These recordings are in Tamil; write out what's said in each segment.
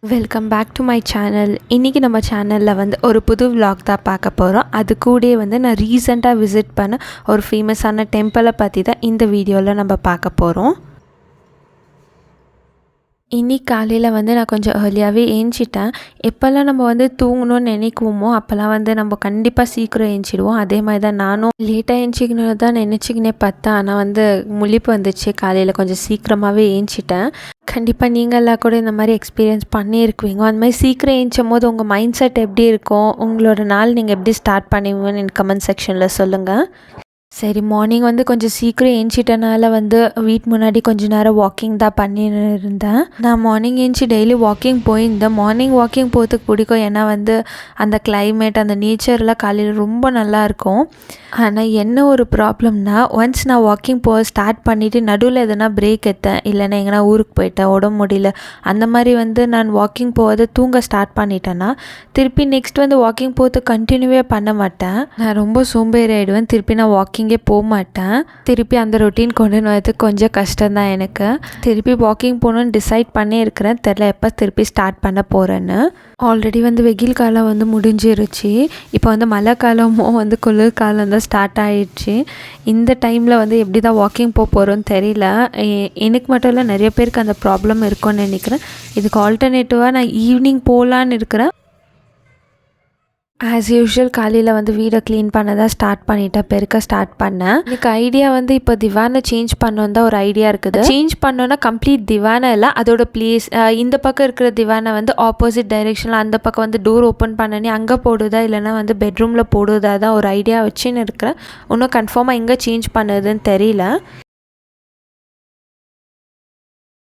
Welcome back to my channel. இன்றைக்கி நம்ம சேனலில் வந்து ஒரு புது விலாக் தான் பார்க்க போகிறோம். அது கூடயே வந்து நான் ரீசெண்டாக விசிட் பண்ண ஒரு ஃபேமஸான டெம்பிளை பற்றி தான் இந்த வீடியோவில் நம்ம பார்க்க போகிறோம். இன்றைக்கி காலையில் வந்து நான் கொஞ்சம் ஏர்லியாகவே ஏஞ்சிட்டேன். எப்போல்லாம் நம்ம வந்து தூங்கணும்னு நினைக்குவோமோ அப்போல்லாம் வந்து நம்ம கண்டிப்பாக சீக்கிரம் ஏஞ்சிடுவோம். அதே மாதிரி தான் நானும் லேட்டாக ஏஞ்சிக்கணும் தான் நினச்சிக்கினே பார்த்தேன். ஆனால் வந்து முழிப்பு வந்துச்சு. காலையில் கொஞ்சம் சீக்கிரமாகவே ஏஞ்சிட்டேன். கண்டிப்பாக நீங்கள்லாம் கூட இந்த மாதிரி எக்ஸ்பீரியன்ஸ் பண்ணியிருக்குவீங்க. அந்த மாதிரி சீக்கிரம் ஏஞ்சும் போது உங்கள் மைண்ட் செட் எப்படி இருக்கும், உங்களோட நாள் நீங்கள் எப்படி ஸ்டார்ட் பண்ணுவீங்கன்னு எனக்கு கமெண்ட் செக்ஷனில் சொல்லுங்கள். சரி, மார்னிங் வந்து கொஞ்சம் சீக்கிரம் ஏஞ்சிட்டனால வந்து வீட்டு முன்னாடி கொஞ்சம் நேரம் வாக்கிங் தான் பண்ணின்னு இருந்தேன். நான் மார்னிங் ஏஞ்சி டெய்லி வாக்கிங் போயிருந்தேன். மார்னிங் வாக்கிங் போகிறதுக்கு பிடிக்கும். ஏன்னா வந்து அந்த கிளைமேட், அந்த நேச்சர்லாம் காலையில் ரொம்ப நல்லாயிருக்கும். ஆனால் என்ன ஒரு ப்ராப்ளம்னா, ஒன்ஸ் நான் வாக்கிங் போக ஸ்டார்ட் பண்ணிவிட்டு நடுவில் எதனா பிரேக் எடுத்தேன், இல்லைன்னா எங்கன்னா ஊருக்கு போயிட்டேன், உடம்பு முடியல, அந்த மாதிரி வந்து நான் வாக்கிங் போகிறத தூங்க ஸ்டார்ட் பண்ணிட்டேன்னா திருப்பி நெக்ஸ்ட் வந்து வாக்கிங் போகிறது கண்டினியூவே பண்ண மாட்டேன். நான் ரொம்ப சோம்பேறி ஆகிடுவேன். திருப்பி நான் வாக்கிங்கே போக மாட்டேன். திருப்பி அந்த ரொட்டீன் கொண்டு வரதுக்கு கொஞ்சம் கஷ்டம்தான் எனக்கு. திருப்பி வாக்கிங் போகணுன்னு டிசைட் பண்ணியிருக்கிறேன். தெரில எப்போ திருப்பி ஸ்டார்ட் பண்ண போகிறேன்னு. ஆல்ரெடி வந்து வெயில் காலம் வந்து முடிஞ்சிருச்சு. இப்போ வந்து மழை காலமும் வந்து குளிர்காலம் தான் ஸ்டார்ட் ஆகிடுச்சு. இந்த டைமில் வந்து எப்படி தான் வாக்கிங் போக போகிறோன்னு தெரியல. எனக்கு மட்டும் இல்லை, நிறைய பேருக்கு அந்த ப்ராப்ளம் இருக்கும்னு நினைக்கிறேன். இதுக்கு ஆல்டர்னேட்டிவாக நான் ஈவினிங் போகலான்னு இருக்கிறேன். ஆஸ் யூஷுவல் காலையில் வந்து வீடை க்ளீன் பண்ண தான் ஸ்டார்ட் பண்ணிட்டேன், பெருக்க ஸ்டார்ட் பண்ணேன். எனக்கு ஐடியா வந்து இப்போ திவானை சேஞ்ச் பண்ணோன்னு தான் ஒரு ஐடியா இருக்குது. சேஞ்ச் பண்ணோன்னா கம்ப்ளீட் திவானை இல்லை, அதோட பிளேஸ் இந்த பக்கம் இருக்கிற திவானை வந்து ஆப்போசிட் டைரெக்ஷனில் அந்த பக்கம் வந்து டோர் ஓப்பன் பண்ணனே அங்கே போடுதா இல்லைனா வந்து பெட்ரூமில் போடுதா தான் ஒரு ஐடியா வச்சுன்னு இருக்கிறேன். இன்னும் கன்ஃபார்மாக எங்கே சேஞ்ச் பண்ணுதுன்னு தெரியல.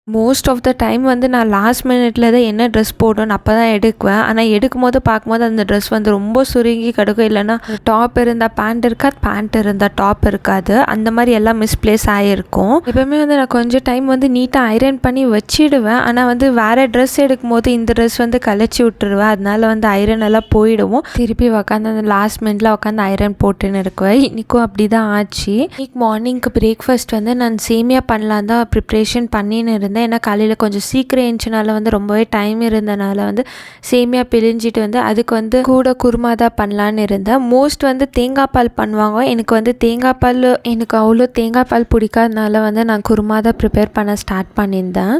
மோஸ்ட் ஆஃப் த டைம் வந்து நான் லாஸ்ட் மினிட்ல தான் என்ன ட்ரெஸ் போடணும்னு அப்போ தான் எடுக்குவேன். ஆனால் எடுக்கும்போது பார்க்கும்போது அந்த ட்ரெஸ் வந்து ரொம்ப சுருங்கி கிடக்கும். இல்லைனா டாப் இருந்தால் பேண்ட் இருக்காது, பேண்ட் இருந்தால் டாப் இருக்காது. அந்த மாதிரி எல்லாம் மிஸ்பிளேஸ் ஆகிருக்கும். எப்போவுமே வந்து நான் கொஞ்சம் டைம் வந்து நீட்டாக ஐரன் பண்ணி வச்சிடுவேன். ஆனால் வந்து வேறு ட்ரெஸ் எடுக்கும்போது இந்த ட்ரெஸ் வந்து கலைச்சி விட்டுருவேன். அதனால வந்து ஐரன் எல்லாம் போயிடுவோம். திருப்பி உட்காந்து அந்த லாஸ்ட் மினிட்ல உட்காந்து ஐரன் போட்டுன்னு இருக்குவேன். இன்றைக்கும் அப்படி தான் ஆச்சு. இன்னைக்கு மார்னிங்க்கு பிரேக்ஃபாஸ்ட் வந்து நான் சேமியா பண்ணலாம் தான் ப்ரிப்ரேஷன் பண்ணின்னு இருந்தேன். ஏன்னா காலையில் கொஞ்சம் சீக்கிரம் எழுந்தனால வந்து ரொம்பவே டைம் இருந்தனால வந்து சேமியா பிழிஞ்சிட்டு வந்து அதுக்கு வந்து கூட குருமா தான் பண்ணலான்னு இருந்தேன். மோஸ்ட் வந்து தேங்காய் பால் பண்ணுவாங்க. எனக்கு வந்து தேங்காய் பால் எனக்கு அவ்வளோ தேங்காய் பால் பிடிக்காதனால வந்து நான் குருமா தான் ப்ரிப்பேர் பண்ண ஸ்டார்ட் பண்ணியிருந்தேன்.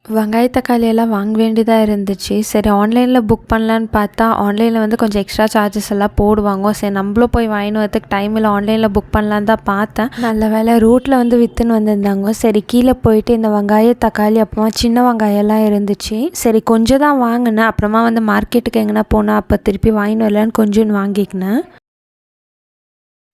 வெங்காய தக்காளி எல்லாம் வாங்க வேண்டியதாக இருந்துச்சு. சரி, ஆன்லைனில் புக் பண்ணலான்னு பார்த்தா ஆன்லைனில் வந்து கொஞ்சம் எக்ஸ்ட்ரா சார்ஜஸ் எல்லாம் போடுவாங்க. சரி, நம்மளும் போய் வாங்கின்னு வரதுக்கு டைம் இல்லை, ஆன்லைனில் புக் பண்ணலான்னு தான் பார்த்தேன். நல்ல வேலை ரோட்டில் வந்து விற்றுன்னு வந்திருந்தாங்க. சரி, கீழே போயிட்டு இந்த வெங்காய தக்காளி அப்புறமா சின்ன வெங்காயம்லாம் இருந்துச்சு. சரி, கொஞ்சம் தான் வாங்கினேன். அப்புறமா வந்து மார்க்கெட்டுக்கு எங்கன்னா போனால் அப்போ திருப்பி வாங்கின்னு வரலான்னு கொஞ்சம் வாங்கிக்கினேன்.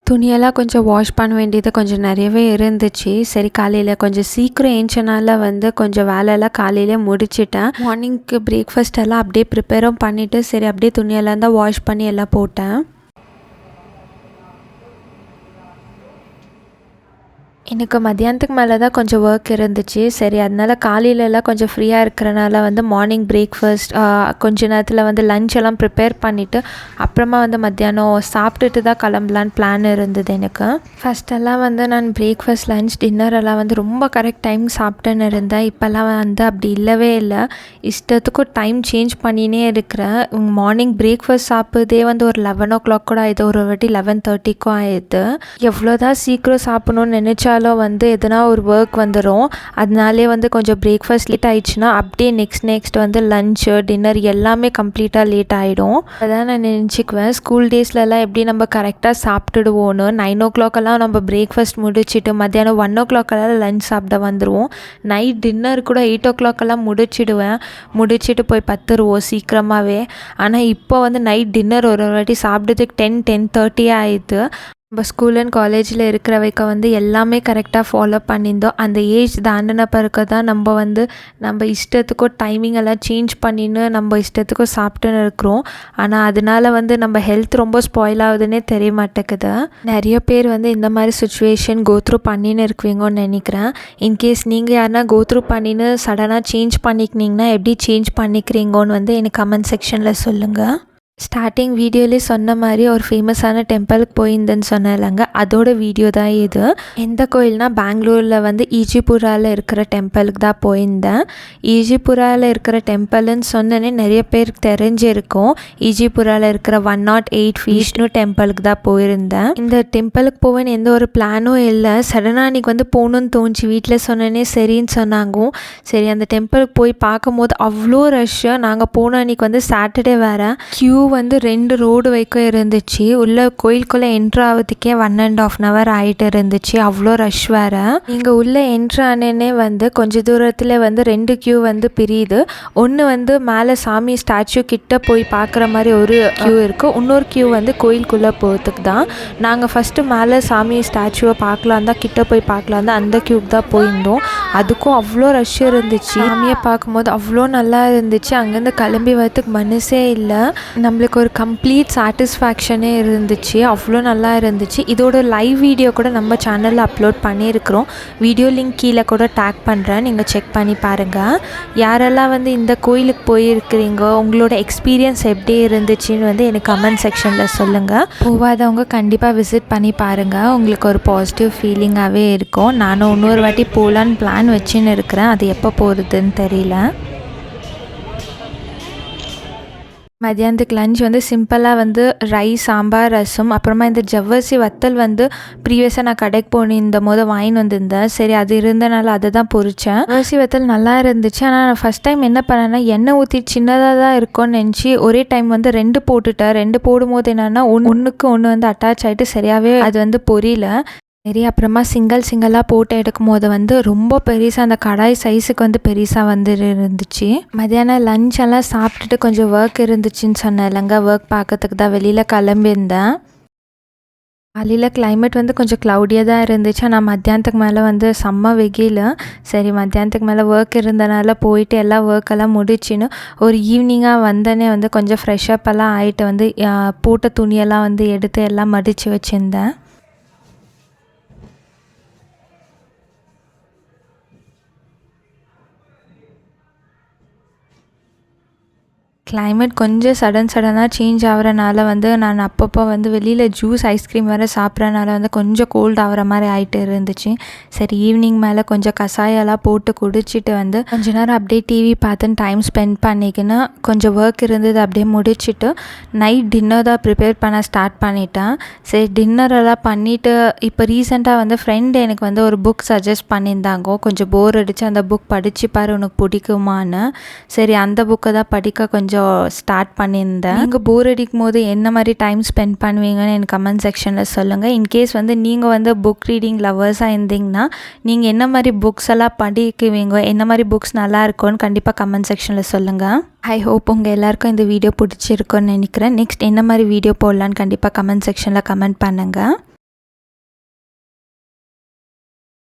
துணியெல்லாம் கொஞ்சம் வாஷ் பண்ண வேண்டியது கொஞ்சம் நிறையவே இருந்துச்சு. சரி, காலையில் கொஞ்சம் சீக்கிரம் ஏஞ்சனால வந்து கொஞ்சம் வேலையெல்லாம் காலையிலே முடிச்சிட்டேன். மார்னிங்க்கு பிரேக்ஃபாஸ்ட் எல்லாம் அப்படியே ப்ரிப்பேரும் பண்ணிவிட்டு சரி அப்படியே துணியெல்லாம் தான் வாஷ் பண்ணி எல்லாம் போட்டேன். எனக்கு மத்தியானத்துக்கு மேலே தான் கொஞ்சம் ஒர்க் இருந்துச்சு. சரி, அதனால் காலையிலலாம் கொஞ்சம் ஃப்ரீயாக இருக்கிறனால வந்து மார்னிங் பிரேக்ஃபாஸ்ட் கொஞ்ச நேரத்தில் வந்து லஞ்ச் எல்லாம் ப்ரிப்பேர் பண்ணிவிட்டு அப்புறமா வந்து மத்தியானம் சாப்பிட்டுட்டு தான் கிளம்பலான்னு பிளான் இருந்தது எனக்கு. ஃபஸ்ட்டெல்லாம் வந்து நான் பிரேக்ஃபாஸ்ட், லஞ்ச், டின்னர் எல்லாம் வந்து ரொம்ப கரெக்ட் டைம் சாப்பிட்டுன்னு இருந்தேன். இப்போல்லாம் வந்து அப்படி இல்லவே இல்லை. இஷ்டத்துக்கும் டைம் சேஞ்ச் பண்ணினே இருக்கிறேன். மார்னிங் பிரேக்ஃபாஸ்ட் சாப்பிட்றதே வந்து ஒரு 11 o'clock கூட ஆயிடுது, ஒரு வாட்டி 11:30க்கும் ஆயிடுது. எவ்வளோதான் சீக்கிரம் சாப்பிடணும்னு நினச்சா வந்து எதனா ஒரு ஒர்க் வந்துடும். அதனாலே வந்து கொஞ்சம் பிரேக்ஃபாஸ்ட் லேட் ஆயிடுச்சுன்னா அப்படியே நெக்ஸ்ட் வந்து லஞ்சு, டின்னர் எல்லாமே கம்ப்ளீட்டாக லேட் ஆகிடும். அதான் நான் நினச்சிக்குவேன். ஸ்கூல் டேஸ்லலாம் எப்படி நம்ம கரெக்டாக சாப்பிட்டுடுவோன்னு 9 o'clock நம்ம பிரேக்ஃபாஸ்ட் முடிச்சுட்டு மத்தியானம் 1 o'clock லஞ்ச் சாப்பிட வந்துடுவோம். நைட் டின்னர் கூட 8 o'clock முடிச்சுட்டு போய் பத்துருவோம் சீக்கிரமாகவே. ஆனால் இப்போ வந்து நைட் டின்னர் ஒரு வாட்டி சாப்பிட்றதுக்கு 10-10:30 ஆயிடுது. நம்ம ஸ்கூல் அண்ட் காலேஜில் இருக்கிற வரைக்கும் வந்து எல்லாமே கரெக்டாக ஃபாலோ பண்ணியிருந்தோம். அந்த ஏஜ் தாண்டின பிறகு தான் நம்ம இஷ்டத்துக்கும் டைமிங் எல்லாம் சேஞ்ச் பண்ணின்னு நம்ம இஷ்டத்துக்கும் சாப்பிட்டுன்னு இருக்கிறோம். ஆனால் அதனால வந்து நம்ம ஹெல்த் ரொம்ப ஸ்பாயில் ஆகுதுன்னே தெரிய மாட்டேங்குது. நிறைய பேர் வந்து இந்த மாதிரி சுச்சுவேஷன் கோத்ரூ பண்ணின்னு இருக்குவீங்கன்னு நினைக்கிறேன். இன்கேஸ் நீங்கள் யாருன்னா கோத்ரூ பண்ணின்னு சடனாக சேஞ்ச் பண்ணிக்கினீங்கன்னா எப்படி சேஞ்ச் பண்ணிக்கிறீங்கன்னு வந்து எனக்கு கமெண்ட் செக்ஷனில் சொல்லுங்கள். ஸ்டார்டிங் வீடியோலேயே சொன்ன மாதிரி ஒரு ஃபேமஸான டெம்பிளுக்கு போயிருந்தேன்னு சொன்னேன்லங்க, அதோட வீடியோ தான் இது. எந்த கோயில்னால் பெங்களூரில் வந்து ஈஜிபுராவில் இருக்கிற டெம்பிளுக்கு தான் போயிருந்தேன். ஈஜிபுராவில் இருக்கிற டெம்பிள்னு சொன்னோன்னே நிறைய பேருக்கு தெரிஞ்சிருக்கும். ஈஜிபுராவில் இருக்கிற 108 விஷ்ணு டெம்பிளுக்கு தான் போயிருந்தேன். இந்த டெம்பிளுக்கு போவேன்னு எந்த ஒரு பிளானும் இல்லை. சடனாக அன்றைக்கி வந்து போகணுன்னு தோணுச்சு. வீட்டில் சொன்னோன்னே சரின்னு சொன்னாங்க. சரி அந்த டெம்பிளுக்கு போய் பார்க்கும்போது அவ்வளோ ரஷ்ஷு. நாங்கள் போன அன்றைக்கி வந்து சாட்டர்டே வேறு. க்யூ வந்து 2 ரோடு வரைக்கும் இருந்துச்சு. உள்ள கோயிலுக்குள்ளே என்ட்ரு ஆகிறதுக்கே 1.5 hour ஆகிட்டு இருந்துச்சு. அவ்வளோ ரஷ் வேறு. இங்கே உள்ளே என்ட்ரு ஆனேன்னே வந்து கொஞ்சம் தூரத்தில் வந்து 2 க்யூ வந்து பிரியுது. ஒன்று வந்து மேலே சாமி ஸ்டாச்சு கிட்ட போய் பார்க்குற மாதிரி ஒரு க்யூ இருக்குது. இன்னொரு க்யூ வந்து கோயிலுக்குள்ளே போகிறதுக்கு தான். நாங்கள் ஃபஸ்ட்டு மேலே சாமி ஸ்டாச்சுவை பார்க்கலாம் தான், கிட்ட போய் பார்க்கலாம் தான், அந்த க்யூக்கு தான் போயிருந்தோம். அதுக்கும் அவ்வளோ ரஷ் இருந்துச்சு. சாமியை பார்க்கும்போது அவ்வளோ நல்லா இருந்துச்சு. அங்கேருந்து கிளம்பி வரத்துக்கு மனசே இல்லை. நம்மளுக்கு ஒரு கம்ப்ளீட் சாட்டிஸ்ஃபேக்ஷனே இருந்துச்சு. அவ்வளோ நல்லா இருந்துச்சு. இதோட லைவ் வீடியோ கூட நம்ம சேனலில் அப்லோட் பண்ணியிருக்கிறோம். வீடியோ லிங்க் கீழே கூட டேக் பண்ணுறேன், நீங்கள் செக் பண்ணி பாருங்கள். யாரெல்லாம் வந்து இந்த கோயிலுக்கு போயிருக்கிறீங்க, உங்களோட எக்ஸ்பீரியன்ஸ் எப்படி இருந்துச்சுன்னு வந்து எனக்கு கமெண்ட் செக்ஷனில் சொல்லுங்கள். போகாதவங்க கண்டிப்பாக விசிட் பண்ணி பாருங்கள். உங்களுக்கு ஒரு பாசிட்டிவ் ஃபீலிங்காகவே இருக்கும். நானும் இன்னொரு வாட்டி போகலான்னு பிளான் வச்சுன்னு இருக்கிறேன். அது எப்போ போகிறதுன்னு தெரியல. மதியானத்துக்கு லஞ்ச் வந்து சிம்பிளாக வந்து ரைஸ், சாம்பார், ரசம், அப்புறமா இந்த ஜவ்வரிசி வத்தல் வந்து ப்ரீவியஸாக நான் கடைக்கு போனிருந்த போது வாங்கின்னு வந்திருந்தேன். சரி அது இருந்தனால அதை தான் பொரித்தேன். ஜவ்வரிசி வத்தல் நல்லா இருந்துச்சு. ஆனால் நான் ஃபஸ்ட் டைம் என்ன பண்ணேன்னா எண்ணெய் ஊற்றி சின்னதாக தான் இருக்கும்னு நினச்சி ஒரே டைம் வந்து 2 போட்டுட்டேன். 2 போடும்போது என்னென்னா ஒன்றுக்கு ஒன்று வந்து அட்டாச் ஆகிட்டு சரியாகவே அது வந்து பொரியல. சரி அப்புறமா சிங்கிளாக போட்டு எடுக்கும் போது வந்து ரொம்ப பெருசாக அந்த கடாய் சைஸுக்கு வந்து பெருசாக வந்து இருந்துச்சு. மதியானம் லஞ்ச் எல்லாம் சாப்பிட்டுட்டு கொஞ்சம் ஒர்க் இருந்துச்சுன்னு சொன்னேன் இல்லைங்க, ஒர்க் பார்க்கறதுக்கு தான் வெளியில் கிளம்பியிருந்தேன். காலையில் கிளைமேட் வந்து கொஞ்சம் க்ளவுடியாக தான் இருந்துச்சு. ஆனால் மத்தியானத்துக்கு மேலே வந்து செம்ம வெயில். சரி மத்தியானத்துக்கு மேலே ஒர்க் இருந்தனால போயிட்டு எல்லா ஒர்க்கெல்லாம் முடிச்சுன்னு ஒரு ஈவினிங்காக வந்தோடனே வந்து கொஞ்சம் ஃப்ரெஷ்அப் எல்லாம் ஆகிட்டு வந்து போட்ட துணியெல்லாம் வந்து எடுத்து எல்லாம் மடித்து வச்சுருந்தேன். கிளைமேட் கொஞ்சம் சடனாக சேஞ்ச் ஆகிறனால வந்து நான் அப்பப்போ வந்து வெளியில் ஜூஸ், ஐஸ்கிரீம் வேறு சாப்பிட்றனால வந்து கொஞ்சம் கோல்ட் ஆகிற மாதிரி ஆகிட்டு இருந்துச்சு. சரி ஈவினிங் மேலே கொஞ்சம் கஷாயெல்லாம் போட்டு குடிச்சிட்டு வந்து கொஞ்ச நேரம் அப்படியே டிவி பார்த்துன்னு டைம் ஸ்பெண்ட் பண்ணிக்கின்னு கொஞ்சம் ஒர்க் இருந்தது அப்படியே முடிச்சுட்டு நைட் டின்னர் தான் ப்ரிப்பேர் பண்ண ஸ்டார்ட் பண்ணிட்டேன். சரி டின்னரெல்லாம் பண்ணிவிட்டு இப்போ ரீசெண்டாக வந்து ஃப்ரெண்ட் எனக்கு வந்து ஒரு புக் சஜஸ்ட் பண்ணியிருந்தாங்க. கொஞ்சம் போர் அடித்து அந்த புக் படித்து பாரு உனக்கு பிடிக்குமான்னு. சரி அந்த புக்கை தான் படிக்க கொஞ்சம் ஸ்டார்ட் பண்ணியிருந்தேன். நீங்கள் போர் அடிக்கும் போது என்ன மாதிரி டைம் ஸ்பெண்ட் பண்ணுவீங்கன்னு எனக்கு கமெண்ட் செக்ஷனில் சொல்லுங்கள். இன்கேஸ் வந்து நீங்கள் வந்து புக் ரீடிங் லவர்ஸாக இருந்தீங்கன்னா நீங்கள் என்ன மாதிரி புக்ஸ் எல்லாம் படிக்குவீங்க, என்ன மாதிரி புக்ஸ் நல்லா இருக்கும்னு கண்டிப்பாக கமெண்ட் செக்ஷனில் சொல்லுங்கள். ஐ ஹோப் உங்கள் எல்லாருக்கும் இந்த வீடியோ பிடிச்சிருக்குன்னு நினைக்கிறேன். நெக்ஸ்ட் என்ன மாதிரி வீடியோ போடலான்னு கண்டிப்பாக கமெண்ட் செக்ஷனில் கமெண்ட் பண்ணுங்கள்.